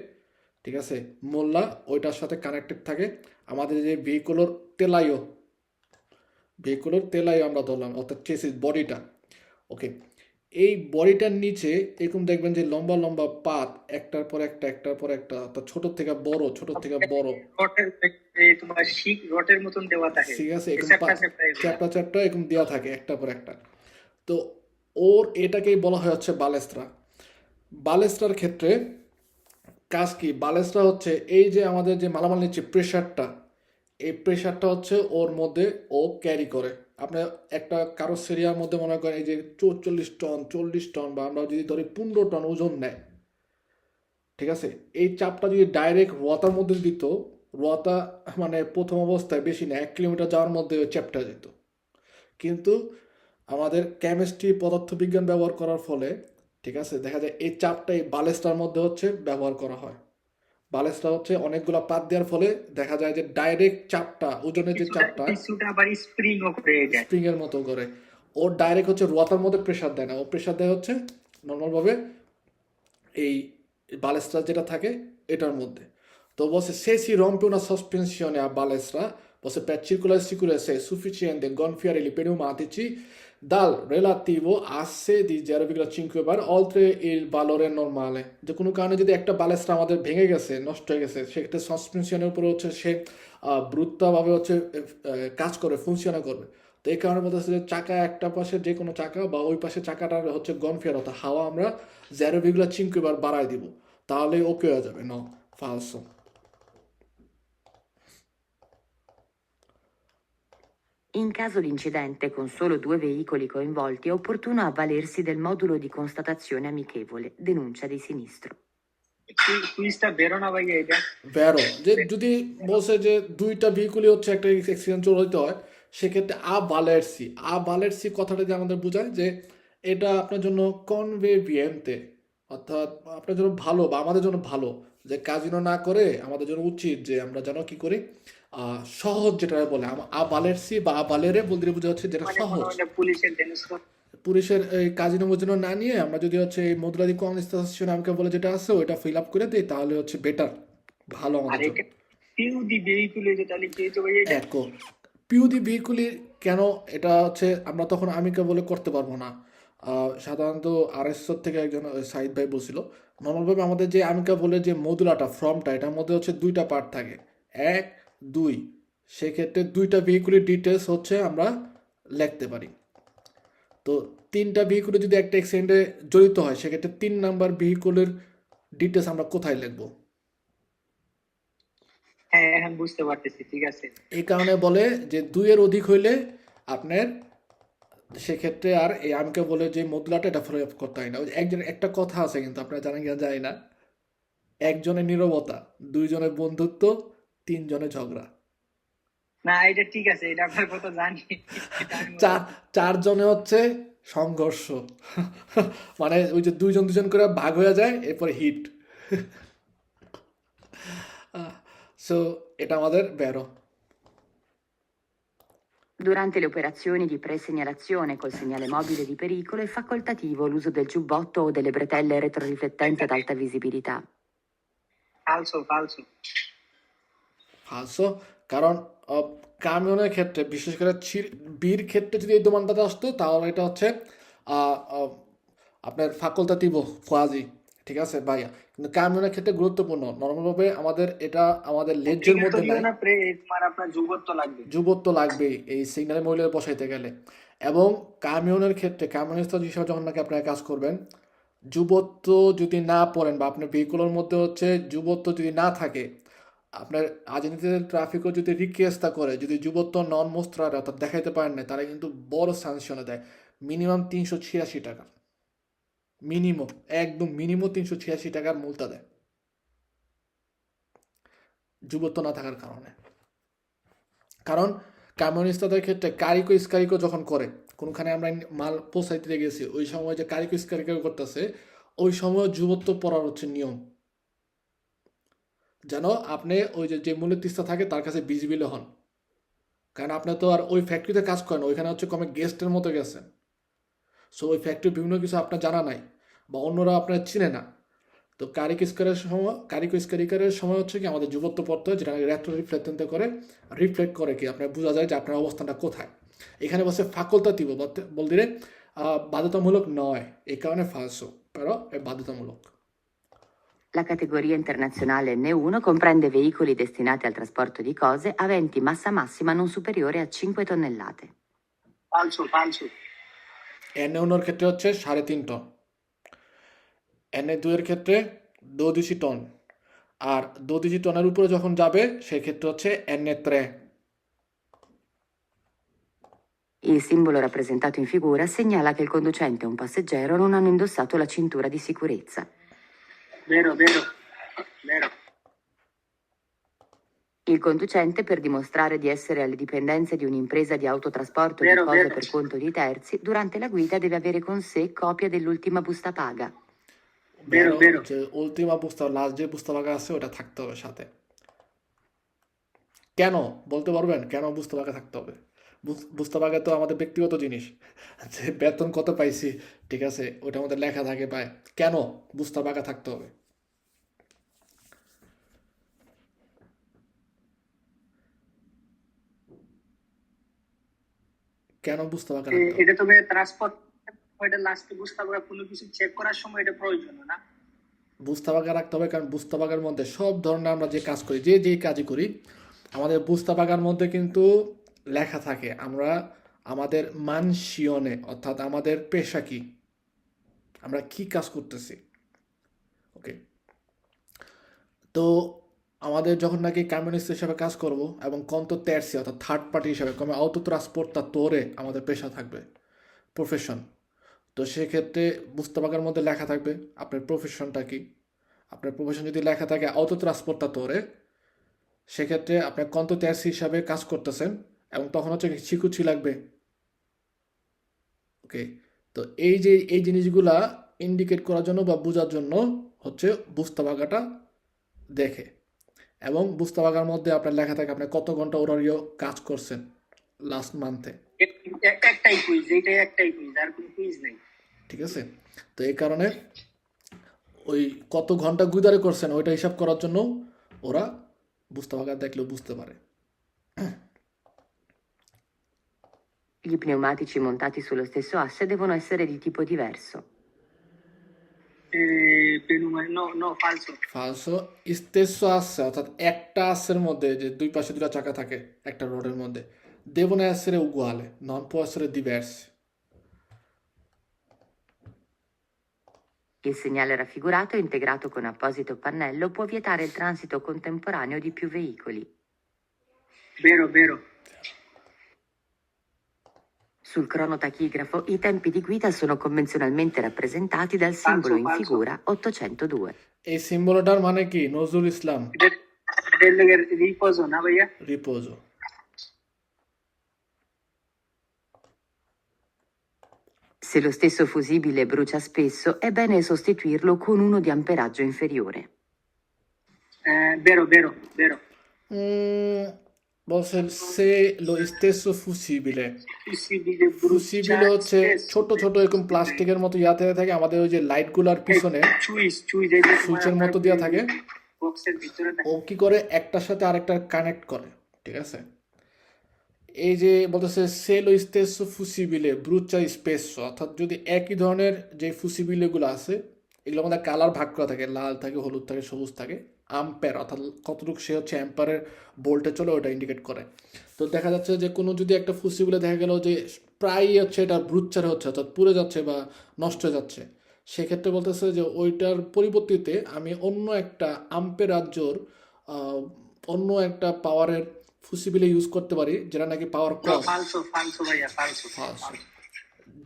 ঠিক আছে, মোল্লা, ওইটার সাথে কানেক্টেড থাকে আমাদের যে ভেহিকুলোর তেলাইও আমরা ধরলাম, অর্থাৎ চেসিস বডিটা। ওকে, এই বডিটার নিচে এরকম দেখবেন যে লম্বা লম্বা পাত, একটার পর একটা, অর্থাৎ ছোট থেকে বড় রটের, তোমার শিক রটের মতন দেওয়া থাকে, ঠিক আছে, এরকম চ্যাপ্টা চ্যাপ্টা এগুলা। চ্যাপ্টা এরকম দেওয়া থাকে একটার পর একটা। তো ওর এটাকেই বলা হয় হচ্ছে বালেস্ট্রা। বালেস্ট্রার ক্ষেত্রে কাজ কি? বালেস্ট্রা হচ্ছে এই যে আমাদের যে মালামাল নিচ্ছে প্রেশারটা, এই প্রেশারটা হচ্ছে ওর মধ্যে ও ক্যারি করে। আপনার একটা কারোসেরিয়ার মধ্যে মনে করেন এই যে 44 টন 40 টন বা আমরা যদি ধরি 15 টন ওজন নেয়, ঠিক আছে, এই চাপটা যদি ডাইরেক্ট রোয়াতার মধ্যে দিত, রোয়াতা মানে প্রথম অবস্থায় বেশি না 1 কিলোমিটার যাওয়ার মধ্যে ওই চ্যাপটা যেত। কিন্তু আমাদের কেমিস্ট্রি পদার্থবিজ্ঞান ব্যবহার করার ফলে, ঠিক আছে, দেখা যায় এই চাপটা এই বালেস্ট্রার মধ্যে হচ্ছে ব্যবহার করা হয়। বালেস্ট্রা হচ্ছে অনেকগুলো পাত দেওয়ার ফলে দেখা যায় যে ডাইরেক্ট চাপটা, ওজনের যে চাপটা কিছুটা আবার স্প্রিংও করে দেয়। স্প্রিং এর মতো করে, ও ডাইরেক্ট হচ্ছে রোয়াতার মধ্যে প্রেসার দেয় না, ও প্রেসার দেয় হচ্ছে নর্মালভাবে এই balestra যেটা থাকে এটার মধ্যে। তো বলছে se si rompe una sospensione a balestra, বলছে per circolare sicurezza è sufficiente gonfiare i pneumatici dal relativo asse di 0,5 bar oltre il valore normale। যে কোনো কারণে যদি একটা বালেস্ট্রা আমাদের ভেঙে গেছে, নষ্ট হয়ে গেছে, সেক্ষেত্রে সাসপেনশনের উপরে হচ্ছে সে ব্রুত্তাভাবে হচ্ছে কাজ করে, ফুংশন করবে। তো এই কারণে বলতেছে যে চাকা একটা পাশে যে কোনো চাকা বা ওই পাশে চাকাটা হচ্ছে গনফিয়ার, অর্থাৎ হাওয়া আমরা 0,5 বার বাড়াই দিব, তাহলে ওকে হয়ে যাবে। No, ফালসো। In caso di incidente con solo 2 veicoli coinvolti è opportuno avvalersi del modulo di constatazione amichevole, denuncia di sinistro. কুইজটা বেরো না ভাই এটা। ভ্যারো, যে যদি বলছে যে দুইটা ভেহিকুলই হচ্ছে একটা অ্যাক্সিডেন্ট হইতে হয়, সেক্ষেত্রে আ ভালেরসি কথাটা যে আমাদের বোঝায় যে এটা আপনার জন্য কনভেভিয়েন্তে, অর্থাৎ আপনার জন্য ভালো বা আমাদের জন্য ভালো, যে কাজিনো না করে আমাদের জন্য উচিত যে আমরা যেন কি করি, সহজ যেটা বলে আ ভালেরসি বা আ ভালেরে বলতে বোঝা হচ্ছে যেটা মানে সহজ। পুলিশের ডেনুস পুলিশের এই কাজিনো মজিনো না নিয়ে আমরা যদি হচ্ছে এই মুদ্রাদি কনস্টেশন আমাকে বলে যেটা আছে ওইটা ফিল আপ করে দিই, তাহলে হচ্ছে বেটার, ভালো আর আমাদের জন্য। এটা পিউ দি ভেহিকুল যে তাহলে কি তো ভাই এটা একো পিউদি ভেহিকুলি কেন এটা হচ্ছে আমরা তখন আমিকে বলে করতে পারবো না। সাধারণত আরএসএস থেকে একজন সাইদ ভাই বলছিল, নর্মালভাবে আমাদের যে আমিকা বলে যে মদুলাটা ফর্মটা, এটার মধ্যে হচ্ছে দুইটা পার্ট থাকে, 1, 2, সেক্ষেত্রে দুইটা ভেহিকুলের ডিটেলস হচ্ছে আমরা লিখতে পারি। তো 3টা ভেহিকুলে যদি একটা অ্যাক্সিডেন্টে জড়িত হয়, সেক্ষেত্রে 3 নাম্বার ভেহিকুলের ডিটেলস আমরা কোথায় লিখবো? হ্যাঁ এখন বুঝতে পারতেছি, ঠিক আছে। এই কারণে বলে যে 2 এর অধিক হইলে আপনার সেক্ষেত্রে আর এই আমাকে বলে যে মদুলাটা এটা প্রয়োগ করতে হয় না। ওই একজনের একটা কথা আছে কিন্তু আপনারা জানেন কিনা জানি না, একজনের নীরবতা, 2 জনের বন্ধুত্ব, 3 জনের ঝগড়া, না এটা ঠিক আছে, এটা আপনার কথা জানি। এটা আমি 4 জনে হচ্ছে সংঘর্ষ। মানে ওই যে 2 জন করে ভাগ হয়ে যায়, এরপরে হিট। সো এটা আমাদের বেরো। Durante le operazioni di presegnalazione col segnale mobile di pericolo è facoltativo l'uso del giubbotto o delle bretelle retroriflettenti ad alta visibilità. ফালসো ফালসো। ফালসো, কারণ কামিয়নের ক্ষেত্রে বিশেষ করে বীর ক্ষেত্রে যদি এই দোমানটা আসতো তাহলে এটা হচ্ছে আপনার ফাকল্টাটিভ কোয়াজি, ঠিক আছে ভাইয়া, কিন্তু কামিয়নের ক্ষেত্রে গুরুত্বপূর্ণ। নর্মালভাবে আমাদের এটা আমাদের লেজ্জের মধ্যে নাই, তোমার আপনার যুবত্ব লাগবে। যুবত্ব লাগবে এই সিগন্যালে মহিলা বসাইতে গেলে। এবং কামিয়নের ক্ষেত্রে কামিয়নিস্ট হিসাবে যখন নাকি আপনারা কাজ করবেন, যুবত্ব যদি না পড়েন বা আপনার ভেহিকুলের মধ্যে হচ্ছে যুবত্ব যদি না থাকে, আপনার আর্জেন্টিনার ট্রাফিকও যদি রিকোয়েস্টটা করে, যদি যুবত্ব নন মোস্ত্রার অর্থাৎ দেখাইতে পারেন না, তারা কিন্তু বড় স্যাংশনে দেয়। মিনিমাম 386 টাকা, মিনিমাম, একদম মিনিমাম 386 টাকার মূলটা দেয় যুবত্ব না থাকার কারণে। কারণ কামিওনিস্তাদের ক্ষেত্রে কারিকো ইস্কারিকো যখন করে, কোনখানে আমরা মাল পৌঁছাইতে গেছি, ওই সময় যে কারিকো ইস্কারিকো করতেছে, ওই সময় যুবত্ব পড়ার হচ্ছে নিয়ম, যেন আপনি ওই যে মূল্যতিষ্ঠা থাকে তার কাছে ভিজিবিল হন। কারণ আপনি তো আর ওই ফ্যাক্টরিতে কাজ করেন, ওইখানে হচ্ছে কমে গেস্টের মতো গেছেন। সো ওই ফ্যাক্টরির বিভিন্ন কিছু আপনার জানা নাই বা অন্যরা আপনার চিনে না। তো কারিকো স্কারিকারের সময় হচ্ছে কি আমাদের যুবত্ব পড়তে হয়, যেটা রেট্রো রিফ্লেক্টেন্টে করে রিফ্লেক্ট করে কি আপনার বোঝা যায় যে আপনার অবস্থানটা কোথায়। এখানে বসে ফাকল্তাতিভ বলতে বাধ্যতামূলক নয়, এই কারণে ফালসো, però è বাধ্যতামূলক। La categoria internazionale N1 comprende veicoli destinati al trasporto di cose aventi massa massima non superiore a 5 tonnellate. falso, falso. N1 এর ক্ষেত্রে হচ্ছে 3.5 টন, N2 এর ক্ষেত্রে 12 টন, আর 12 টনের উপরে যখন যাবে সেক্ষেত্রে হচ্ছে N3। Il simbolo rappresentato in figura segnala che il conducente e un passeggero non hanno indossato la cintura di sicurezza. Vero, vero, vero. Il conducente, per dimostrare di essere alle dipendenze di un'impresa di autotrasporto di Vero, cose vero. per conto di terzi, durante la guida deve avere con sé copia dell'ultima busta paga. Vero, vero. যে ultima busta, last যে বুস্তা বাগা আছে ওটা থাকতে হবে সাথে। কেন বলতে পারবেন, কেন বুস্তা বাগা থাকতে হবে? বুস্তা বাগা তো আমাদের ব্যক্তিগত জিনিস, যে বেতন কত পাইছি, ঠিক আছে, ওটা আমাদের লেখা থাকে পায়। কেন বুস্তা বাগা থাকতে হবে? কেন বুস্তা বাগা থাকতে হবে? এটা তবে ট্রান্সপোর্ট, ওইটা লাস্টে বুঝতে হবে কোনো কিছু চেক করার সময় এটা প্রয়োজন না। বুস্তা বাগা রাখতে হবে, কারণ বুস্তা বাগার মধ্যে সব ধরনের আমরা যে কাজ করি, যে কাজই করি, আমাদের বুস্তা বাগার মধ্যে কিন্তু লেখা থাকে আমরা আমাদের মানসিয়নে, অর্থাৎ আমাদের পেশা কি, আমরা কি কাজ করতেছি। ওকে, তো আমাদের যখন নাকি কমিউনিস্ট হিসাবে কাজ করব এবং কন্ত তেরসি অর্থাৎ থার্ড পার্টি হিসাবে কমে আউটো ট্রান্সপোর্টটা তোরে আমাদের পেশা থাকবে, প্রফেশন। তো সেক্ষেত্রে বুস্তাবাগার মধ্যে লেখা থাকবে আপনার প্রফেশনটা কি। আপনার প্রফেশন যদি লেখা থাকে আউটো ট্রান্সপোর্টটা তোরে, সেক্ষেত্রে আপনি কন্ত তেরসি হিসাবে কাজ করতেছেন এবং তখন হচ্ছে শিকুচি লাগবে। ওকে, তো এই জিনিসগুলা ইন্ডিকেট করার জন্য বা বোঝার জন্য হচ্ছে বুস্তাবাগাটা দেখে, এবং বুস্তাবাগার মধ্যে আপনার লেখা থাকে আপনি কত ঘন্টা ওরারিও কাজ করছেন লাস্ট মান্থে। একটাই কুইজ, এইটাই একটাই কুইজ, আর কোনো কুইজ নাই। ঠিক আছে, তো এই কারণে ওই কত ঘন্টা গুদারে করছেন ওইটা হিসাব করার জন্য ওরা বুস্তাবাগা দেখলেও বুঝতে পারে। Gli pneumatici montati sullo stesso asse devono essere di tipo diverso. No, falso. ফালসো, স্টেসো আসছে অর্থাৎ একটা আসের মধ্যে যে দুই পাশে দুটা চাকা থাকে একটা রোডের মধ্যে, devono essere uguali, non può essere diversi। Il segnale raffigurato, integrato con apposito pannello, può vietare il transito contemporaneo di più veicoli. Vero, vero. Sul cronotachigrafo i tempi di guida sono convenzionalmente rappresentati dal simbolo in falso. figura 802. এই সিম্বলটার মানে কি? নজরুল ইসলাম, এটার লেগে রিপোজো না ভাইয়া? রিপোজো। Se lo stesso fusibile brucia spesso, è bene sostituirlo con uno di amperaggio inferiore. Vero, vero, vero. বলছে সে lo stesso fusibile, Fusibile ফুসিবিল হচ্ছে ছোট ছোট এরকম প্লাস্টিকের মতো ইয়াতে থাকে আমাদের ওই যে লাইটগুলোর পিছনে সুইচের মতো দেওয়া থাকে, বক্সের ভিতরে ও কি করে একটার সাথে আরেকটা কানেক্ট করে। ঠিক আছে, এই যে বলতেছে সে lo stesso fusibile brucia spesso, অর্থাৎ যদি একই ধরনের যে ফুসিবিলেগুলো আছে এগুলোর মধ্যে কালার ভাগ করা থাকে, লাল থাকে, হলুদ থাকে, সবুজ থাকে, আম্পেয়ার অর্থাৎ কতটুকু সে হচ্ছে অ্যাম্পারের ভোল্টে চলে ওটা ইন্ডিকেট করে। তো দেখা যাচ্ছে যে কোনো যদি একটা ফুসিবিলে দেখা গেল যে প্রায় হচ্ছে এটা ব্রুচার হচ্ছে অর্থাৎ পুড়ে যাচ্ছে বা নষ্ট হয়ে যাচ্ছে, সেক্ষেত্রে বলতেছে যে ওইটার পরিবর্তিতে আমি অন্য একটা আম্পেরাজ্যর অন্য একটা পাওয়ারের ফুসিবিলে ইউজ করতে পারি, যেটা নাকি পাওয়ার No, কম। falso, falso, ভাইয়া, falso, ফালসো। falso.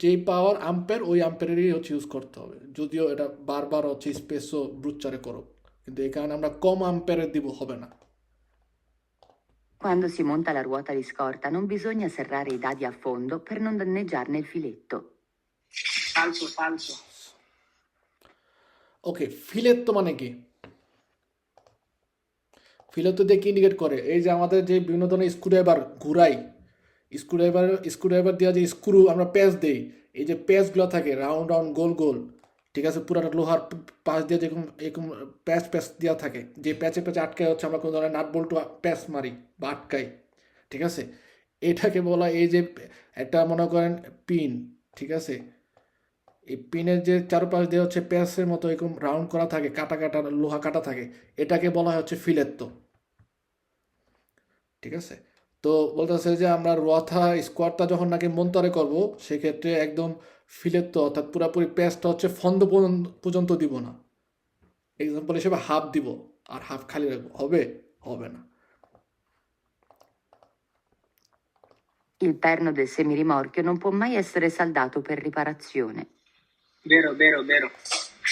যেই পাওয়ার আম্পের ওই আম্পেয়ারেরই হচ্ছে ইউজ করতে হবে, যদিও এটা বারবার হচ্ছে স্পেসও ব্রুচ্চারে করুক, কিন্তু এই কারণে আমরা কম আম্পেয়ারের দিব, হবে না। Quando si monta la ruota di scorta non bisogna serrare i dadi a fondo per non danneggiarne il filetto. Falso, falso. ওকে, ফিলেত্তো মানে কি? ফিলেত্তো দিয়ে কি ইন্ডিকেট করে? এই যে আমাদের যে বিভিন্ন ধরনের স্ক্রুড্রাইভার ঘুরাই, স্ক্রুড্রাইভার দেওয়া যে স্ক্রু আমরা প্যাচ দেই, এই যে প্যাচগুলো থাকে রাউন্ড রাউন্ড গোল গোল, ঠিক আছে, পুরাটা লোহার পাশ দিয়ে যেরকম এরকম প্যাচ প্যাচ দেওয়া থাকে, যে প্যাচে প্যাচে আটকায় হচ্ছে আমরা কোনো ধরনের নাট বল্টু প্যাচ মারি বা আটকাই, ঠিক আছে, এটাকে বলা এই যে একটা মনে করেন পিন, ঠিক আছে, এই পিনের যে চারপাশ দিয়ে হচ্ছে প্যাচের মতো এরকম রাউন্ড করা থাকে, কাটা কাটা লোহা কাটা থাকে, এটাকে বলা হয় হচ্ছে ফিলেত্তো, ঠিক আছে। তো বলতেছে যে আমরা রথা স্কোয়ারটা যখন নাকি মন্তরে করব, সেক্ষেত্রে একদম ফিলেত্তো অর্থাৎ পুরাপুরি প্যাচটা হচ্ছে ফন্দ পর্যন্ত দিব না, এক্সাম্পল হিসেবে হাফ দিব আর হাফ খালি রাখবো, হবে? হবে না। Il perno del semirimorchio non può mai essere saldato per riparazione. Vero, vero, vero.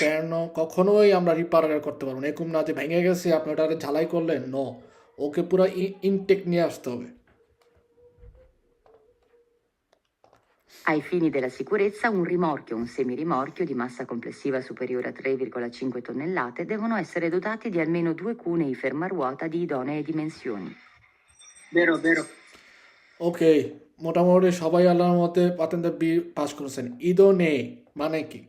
কেন কখনোই আমরা রিপায়ার করতে পারবো না, এরকম না যে ভেঙে গেছে আপনি ওটা ঝালাই করলেন, নো, ওকে পুরো ইনটেক নিয়ে আসতে হবে। Ai fini della sicurezza, un rimorchio o un semirimorchio di massa complessiva superiore a 3,5 tonnellate devono essere dotati di almeno 2 cunei fermaruota di idonee dimensioni. Vero, vero. ওকে, মোটামুটি সবাই আল্লাহর মতে পাতেন্দ্র বি পাস করেছেন। ইদো নেই মানে কি?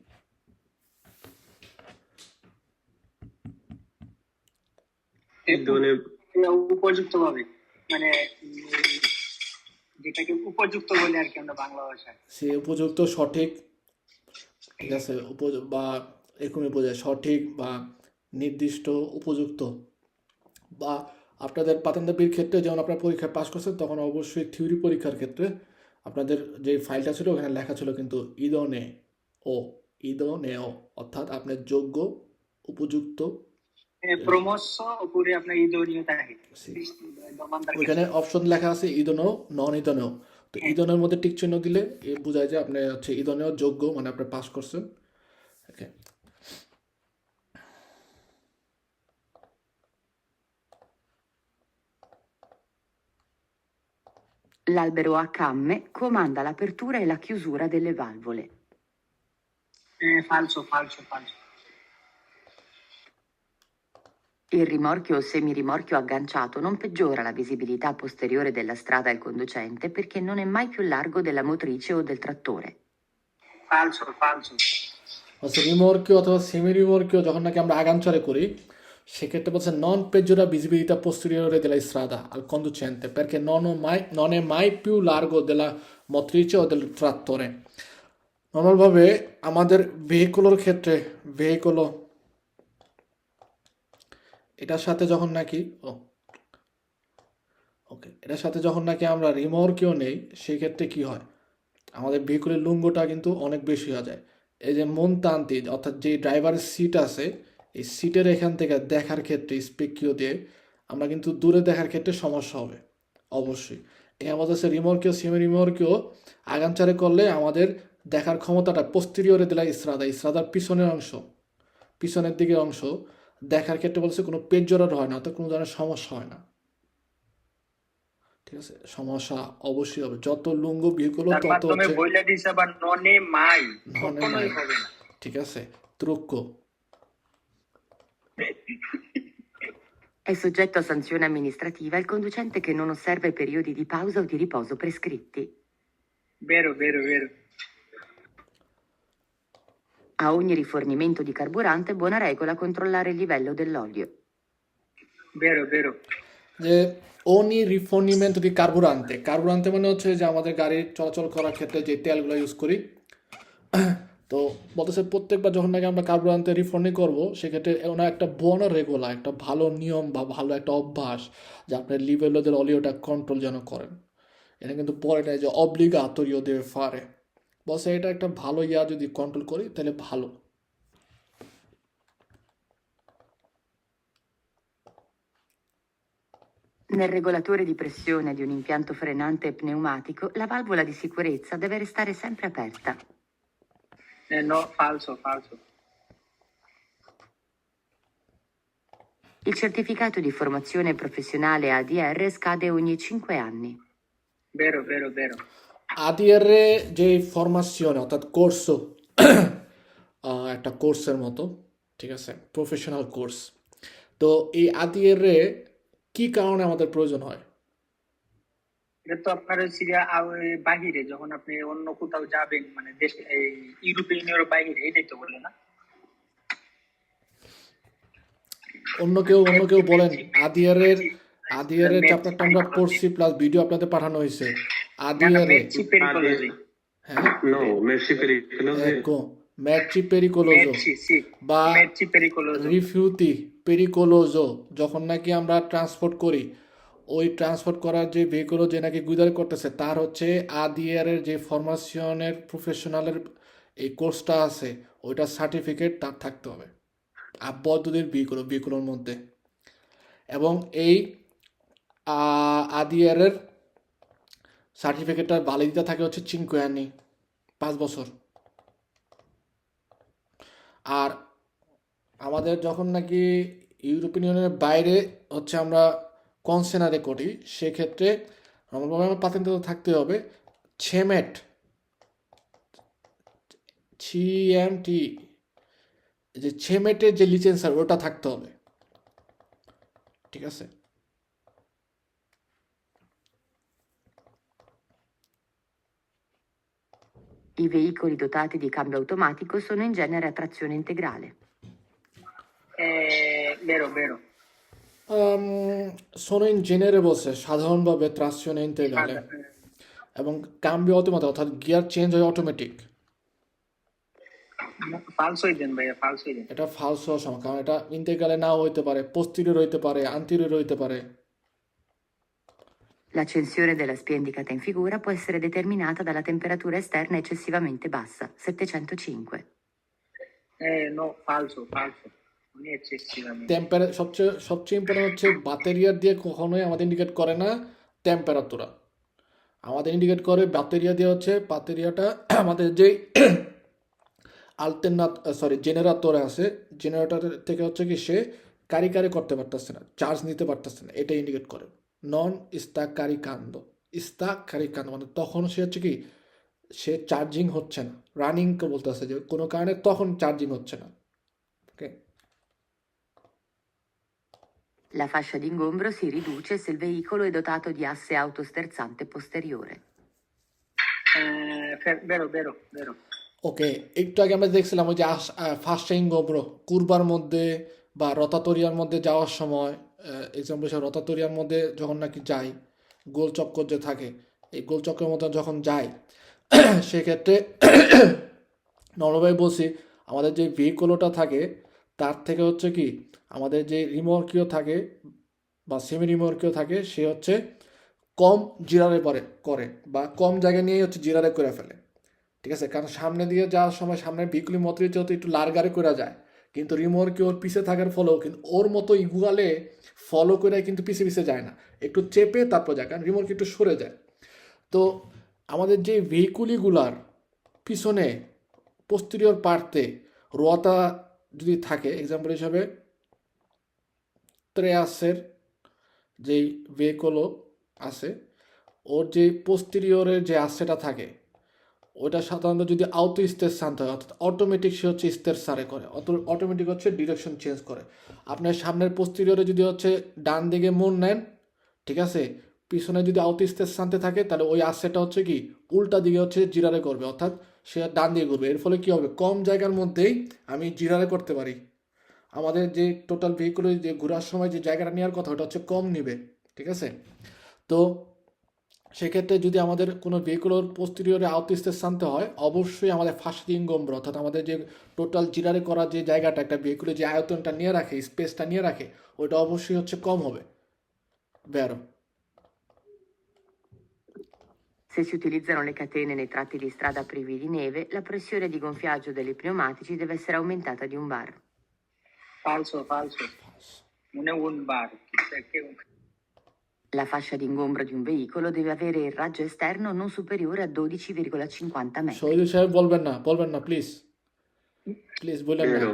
উপযুক্ত ভাবে, মানে যেটাকে উপযুক্ত বলে আর কি আমরা বাংলা ভাষায়। সে উপযুক্ত, সঠিক, ঠিক আছে, বা এরকমই বোঝায়, সঠিক বা নির্দিষ্ট, উপযুক্ত। বা আপনাদের পাতেন্দ্রবির ক্ষেত্রে যেমন আপনার পরীক্ষায় পাস করছেন, তখন অবশ্যই থিওরি পরীক্ষার ক্ষেত্রে আপনাদের যে ফাইলটা ছিল ওখানে লেখা ছিল কিন্তু ইদনে ও, ইদনেও, অর্থাৎ আপনার যোগ্য, উপযুক্ত। promosso oppure আপনার idoneo থাকে। সি। domanda che ওইখানে অপশন লেখা আছে ইদনেও, নন ইদনেও। তো ইদনের মধ্যে টিক চিহ্ন দিলে বোঝায় যে আপনি হচ্ছে ইদনেও যোগ্য, মানে আপনি পাস করছেন। ওকে, L'albero a camme comanda l'apertura e la chiusura delle valvole. falso, falso, falso. Il rimorchio o semirimorchio agganciato non peggiora la visibilità posteriore della strada al conducente perché non è mai più largo della motrice o del trattore. Falso, falso. আচ্ছা, রিমর্কিও অথবা semi রিমর্কিও যখন নাকি আমরা আগামচারে করি, সেক্ষেত্রে বলছে নন peggiora visibilità posteriore della strada al conducente perché non è mai più largo della motrice o del trattore. নর্মালভাবে আমাদের ভেহিকুলোর ক্ষেত্রে এটার সাথে যখন নাকি এটার সাথে যখন নাকি আমরা রিমর্কিও নেই, সেক্ষেত্রে কি হয়, আমাদের ভেহিকুলের লুঙ্গটা কিন্তু অনেক বেশি হয়ে যায়। এই যে মনতান্তি অর্থাৎ যে ড্রাইভারের সিট আছে, এই সিটের এখান থেকে দেখার ক্ষেত্রে স্পেকিও দিয়ে আমরা কিন্তু দূরে দেখার ক্ষেত্রে সমস্যা হবে অবশ্যই। এখানে বলতেছে রিমর্কিও সেমি রিমর্কিও আগামচারে করলে আমাদের দেখার ক্ষমতাটা পোস্টেরিয়রে দিলা ইসরাদার পিছনের দিকের অংশ দেখার ক্ষেত্রে বলছে কোনো পেজরার হয় না, অর্থাৎ কোনো ধরনের সমস্যা হয় না, ঠিক আছে। সমস্যা অবশ্যই হবে, যত লুঙ্গ ভেহিকুল তার তত মাধ্যমে হচ্ছে বইলা দিছে আবার ননে মাই, ননে কখনোই মাই। হবে না। ঠিক আছে, trucco. È soggetto a sanzione amministrativa il conducente che non osserva i periodi di pausa o di riposo prescritti. Vero, vero, vero. A ogni rifornimento di carburante è buona regola controllare il livello dell'olio. Vero, vero. যে ogni rifornimento di carburante মানে হচ্ছে যে আমাদের গাড়ি চলাচল করার ক্ষেত্রে যে তেলগুলো ইউজ করি, তো বলতেছে প্রত্যেকবার যখন নাকি আমরা কার্বুরেন্টে রিফর্নিং করবো, সেক্ষেত্রে ওনার একটা বুona regola, একটা ভালো নিয়ম বা ভালো একটা অভ্যাস যে আপনার লিভেলো del olioটা কন্ট্রোল যেন করেন। এটা কিন্তু পরে নেই যে obbligatorio deve fare, বলছে এটা একটা ভালো যদি কন্ট্রোল করি তাহলে ভালো, Nel regolatore di pressione di un impianto frenante pneumatico, la valvola di sicurezza deve restare sempre aperta. No, falso, falso. Il certificato di formazione professionale ADR scade ogni 5 anni. Vero, vero, vero. ADR যে ফরমাশন অর্থাৎ course একটা কোর্সের মতো, ঠিক আছে, professional course. তো এই ADR কি কারণে আমাদের প্রয়োজন হয়? এটা তো আপনার হচ্ছে বাহিরে যখন আপনি অন্য কোথাও যাবেন, মানে দেশ এই ইউরোপিয়ান ইউনিয়নের বাইরে, এটাই তো বলে না? অন্য কেউ বলেন ADR এর চ্যাপ্টারটা আমরা পড়ছি, প্লাস ভিডিও আপনাদের পাঠানো হয়েছে। ADR Merci pericolosi. হ্যাঁ No, merci pericoloso. ecco merci pericoloso Merci, sì. বা Merci pericoloso. রিফিউটি পেরিকোলোজো যখন নাকি আমরা ট্রান্সপোর্ট করি, ওই ট্রান্সপোর্ট করার যে ভেহিকল যে নাকি গুদার করতেছে তার হচ্ছে ADR এর যে ফরমাশনের প্রফেশনালের এই কোর্সটা আছে, ওইটা সার্টিফিকেট তার থাকতে হবে আবদ্ধদের ভেহিকলের মধ্যে। এবং এই ADR এর সার্টিফিকেটটার ভ্যালিডিটি থাকে হচ্ছে 5 anni, 5 বছর। আর আমাদের যখন নাকি ইউরোপিয়ান ইউনিয়নের বাইরে হচ্ছে আমরা কনসেনারে করি, সেক্ষেত্রে আমার পাতেন্ট থাকতে হবে ছেমেট ছিএমটি, যে ছেমেটের যে লিসেন্সার ওটা থাকতে হবে, ঠিক আছে। I veicoli dotati di cambio automatico sono in genere a trazione integrale. Vero, vero. সোনো ইন জেনারে বলছে সাধারণভাবে ট্রাকশন ইন্টেগ্রালে, এবং কাম্বিও অটোমেটিক অর্থাৎ গিয়ার চেঞ্জ হয় অটোমেটিক। ফালসোই দেন ভাইয়া, ফালসোই দেন। এটা ফালস হওয়ার সময়, কারণ এটা ইন্টেগ্রালে নাও হইতে পারে, পোস্টিরিয়র হইতে পারে, আন্টিরিয়র হইতে পারে। L'accensione della spia indicata in figura può essere determinata dalla temperatura esterna eccessivamente bassa, 705. No, falso, falso. Non è eccessivamente. সবচেয়ে ইম্পর্টেন্ট হচ্ছে ব্যাটারিয়ার দিয়ে কখনোই আমাদের ইন্ডিকেট করে না টেম্পারেচার, আমাদের ইন্ডিকেট করে ব্যাটারিয়া দিয়ে হচ্ছে ব্যাটারিয়াটা আমাদের যে জেনারেটর আছে, জেনারেটর থেকে হচ্ছে কি সে কারি করতে পারতেছে না, চার্জ নিতে পারতেছে না, এটা ইন্ডিকেট করে নন ইস্তা কারিকান্দ, মানে তখন সে হচ্ছে কি সে চার্জিং হচ্ছে না, রানিং বলতেছে যে কোনো কারণে তখন চার্জিং হচ্ছে না। ওকে, La fascia d'ingombro si riduce se il veicolo è dotato di asse autosterzante posteriore. Vero, vero, vero. ওকে, একটু আগে আমরা দেখছিলাম ওই যে ফার্স্ট ইঙ্গোব্রো কুরবার মধ্যে বা রতাতরিয়ার মধ্যে যাওয়ার সময়, এক্সাম্পল হিসেবে রতাতরিয়ার মধ্যে যখন নাকি যাই, গোল চক্কর যে থাকে, এই গোল চক্রের মধ্যে যখন যাই সেক্ষেত্রে নর্মালভাবে বলছি আমাদের যে ভেহিকলটা থাকে তার থেকে হচ্ছে কি আমাদের যে রিমর্কিও থাকে বা সেমি রিমর্কিও থাকে, সে হচ্ছে কম জিরারে করে বা কম জায়গা নিয়েই হচ্ছে জিরারে করে ফেলে, ঠিক আছে। কারণ সামনে দিয়ে যাওয়ার সময় সামনের ভেহিকলি মতো যেহেতু একটু লারগারে করে যায়, কিন্তু রিমোরকে ওর পিছে থাকার ফলেও কিন্তু ওর মতো ইগুয়ালে ফলো করে কিন্তু পিছে যায় না, একটু চেপে তারপর যায়, কারণ রিমোরকে একটু সরে যায়। তো আমাদের যে ভেহিকুলিগুলার পিছনে পোস্টেরিয়র পার্টে রোয়াতা যদি থাকে, এক্সাম্পল হিসাবে ত্রেয়াসের যেই ভেহিকলও আছে, ওর যে পোস্টেরিয়রের যে আসেটা থাকে ওটা সাধারণত যদি আউটো স্টেজ শান্ত হয়, অর্থাৎ অটোমেটিক সে হচ্ছে স্টেজ সারে করে, অটোমেটিক হচ্ছে ডিরেকশন চেঞ্জ করে। আপনার সামনের পোস্টেরিয়রে যদি হচ্ছে ডান দিকে মোড় নেন, ঠিক আছে, পিছনে যদি আউটো স্টেজ শান্তে থাকে তাহলে ওই আসেটা হচ্ছে কি উল্টা দিকে হচ্ছে জিরারে করবে, অর্থাৎ সে ডান দিকে করবে। এর ফলে কি হবে, কম জায়গার মধ্যেই আমি জিরারে করতে পারি। আমাদের যে টোটাল ভেহিকুলে যে ঘোরার সময় যে জায়গাটা নেওয়ার কথা ওটা হচ্ছে কম নিবে, ঠিক আছে। তো সেক্ষেত্রে যদি আমাদের কোনো ভেহিকুলোর পোস্টেরিয়রে আউট স্টেজ আনতে হয়, অবশ্যই আমাদের ফার্স্ট ইনগম্বর অর্থাৎ আমাদের যে টোটাল জিরারে করা যে জায়গাটা একটা ভেহিকুলে যে আয়তনটা নিয়ে রাখে, স্পেসটা নিয়ে রাখে, ওইটা অবশ্যই হচ্ছে কম হবে। Vero. Se si utilizzano le catene nei tratti di strada privi di neve, la pressione di gonfiaggio degli pneumatici deve essere aumentata di un bar. Falso, falso. Non è un bar, chissà che La fascia d'ingombro di un veicolo deve avere il raggio esterno non superiore a 12,50 metri. Shahidul সাহেব বলবেন না please বললেন না। Vero.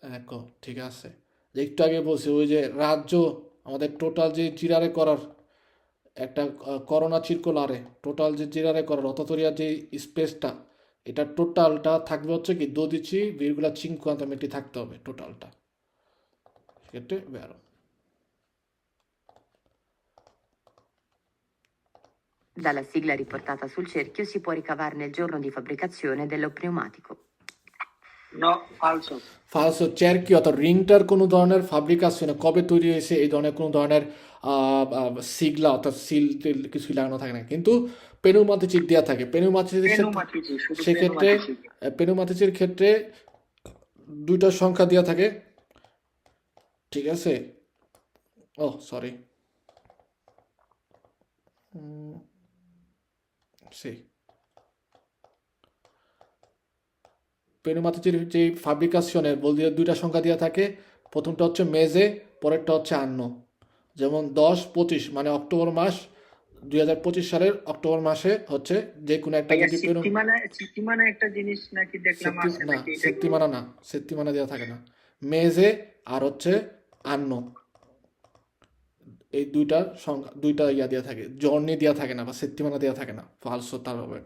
দেখো ঠিক আছে, যে একটু আগে বলছি ওই যে রাজ্য আমাদের টোটাল যে জিরারে করার একটা করোনা সার্কুলারে টোটাল যে জিরারে করার অততরিয়ার যে স্পেসটা, এটা টোটালটা থাকবে হচ্ছে কি 12,50 metri থাকতে হবে টোটালটা, সেক্ষেত্রে বেরো। Dalla sigla riportata sul cerchio si può ricavarne il giorno di fabbricazione dello pneumatico. No, falso. ফালসো চেরকি অর্থাৎ রিংটার কোনো ধরনের ফাব্রিকাশনে কবে তৈরি হয়েছে এই ধরনের কোনো ধরনের সিগলা অর্থাৎ সিল টিল কিছু লাগানো থাকে না, কিন্তু পেনুমাতিচির দেওয়া থাকে। Pneumatici, শুধু সেক্ষেত্রে pneumatici। পেনুমাতিচির ক্ষেত্রে দুইটা সংখ্যা দেওয়া থাকে, ঠিক আছে। ও সরি সেই পেনুমাতিচির যে ফাব্রিকাশনের বলতে দুইটা সংখ্যা দেওয়া থাকে, প্রথমটা হচ্ছে মেজে, পরেরটা হচ্ছে আন্ন। যেমন 10-25 মানে অক্টোবর মাস 2025 সালের অক্টোবর মাসে হচ্ছে যে কোনো একটা ভাইয়া যদি সিটিমানা একটা জিনিস নাকি দেখলাম আছে নাকি এটা একটু- সেপ্তিমানা দেওয়া থাকে না, মেজে আর হচ্ছে আন্ন, এই দুইটা ইয়া দেওয়া থাকে, জর্নি দেওয়া থাকে না বা সেপ্তিমানা দেওয়া থাকে না, ফালসো তার হবে।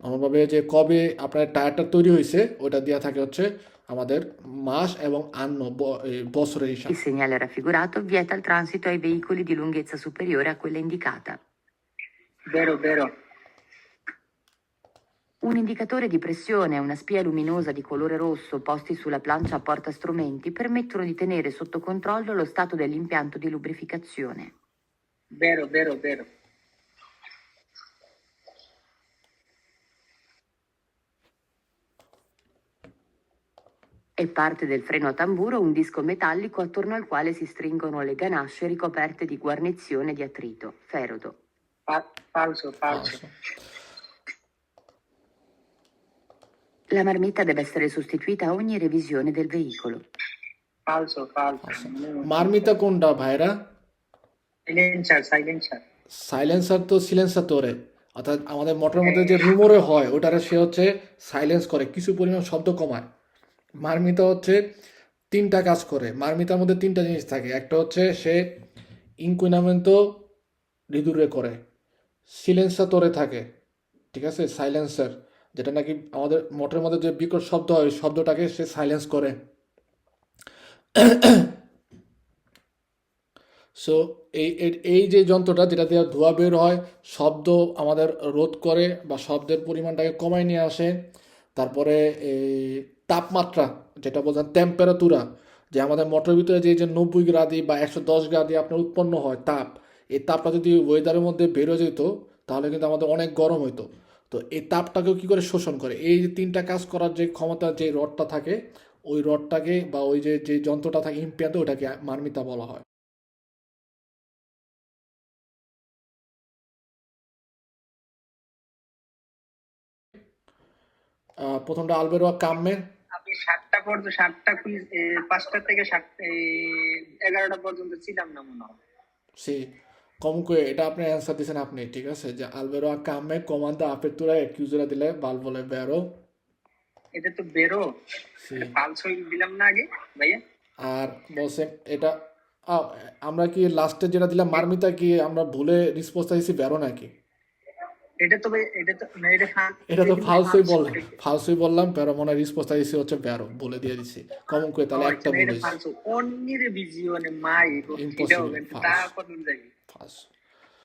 অন্যভাবে যে কবে আপনার টায়ারটা তৈরি হয়েছে ওটা দেওয়া থাকে হচ্ছে আমাদের মাস এবং আন্ন বছরের হিসাব। Il segnale raffigurato vieta il transito ai veicoli di lunghezza superiore a quella indicata. Vero. Un indicatore di pressione e una spia luminosa di colore rosso posti sulla plancia a porta strumenti permettono di tenere sotto controllo lo stato dell'impianto di lubrificazione. Vero. È parte del freno a tamburo un disco metallico attorno al quale si stringono le ganasce ricoperte di guarnizione di attrito, ferodo. Falso. La marmitta deve essere sostituita a ogni revisione del veicolo. Falso. মার্মিতা কোনটা ভাইরা? Silencer. Silencer তো সিলেন্সার তোরে, অর্থাৎ আমাদের মোটরের মধ্যে যে রুমোরে হয় ওটারে সে হচ্ছে সাইলেন্স করে, কিছু পরিমাণ শব্দ কমায়। মার্মিতা হচ্ছে তিনটা কাজ করে, মার্মিতার মধ্যে তিনটা জিনিস থাকে, একটা হচ্ছে সে ইনকুইনামেন্টো রিদুরে করে, সিলেন্সার তোরে থাকে, ঠিক আছে, সাইলেন্সার যেটা নাকি আমাদের মোটরের মধ্যে যে বিকট শব্দ হয় ওই শব্দটাকে সে সাইলেন্স করে। সো এই যে যন্ত্রটা যেটা দিয়ে ধোঁয়া বের হয়, শব্দ আমাদের রোধ করে বা শব্দের পরিমাণটাকে কমায় নিয়ে আসে। তারপরে এই তাপমাত্রা যেটা বলছেন টেম্পারেতুরা, যে আমাদের মোটরের ভিতরে যে 90 বা 110 আপনার উৎপন্ন হয় তাপ, এই তাপটা যদি ওয়েদারের মধ্যে বেরো যেত তাহলে কিন্তু আমাদের অনেক গরম হইতো। তো এই তাপটাকেও কি করে শোষণ করে, এই যে তিনটা কাজ করার যে ক্ষমতা যে রডটা থাকে ওই রডটাকে বা ওই যে যন্ত্রটা থাকে ইম্পিয়ান্ট, ওটাকে মার্মিতা বলা হয়। প্রথমটা আলবেরোয়া কাম্মের। আমি 7টা কুইজ 5টা থেকে 11টা পর্যন্ত ছিলাম না মনে হয়। Sì, comunque এটা আপনি অ্যান্সার দিয়েছেন আপনি, ঠিক আছে, যে আলবেরো কামে কমান্ডা আpertura e chiusura delle valvole, vero? এটা তো বেরো, Sì. ফালসো দিলাম না আগে ভাইয়া। আর বলছে এটা আমরা কি লাস্টে যেটা দিলাম মার্মিতা কি আমরা ভুলে রিসপন্সটা দিয়েছি বেরো নাকি? এটা তো এটা তো ফালসোই বললাম, বেরো মনে রিসপন্সটা দিয়েছি হচ্ছে বেরো, বলে দিয়ে দিছি comunque তাহলে একটা বলেছি falso. Ogni revisione mai, Impossibile, তা falso. কত যাই falso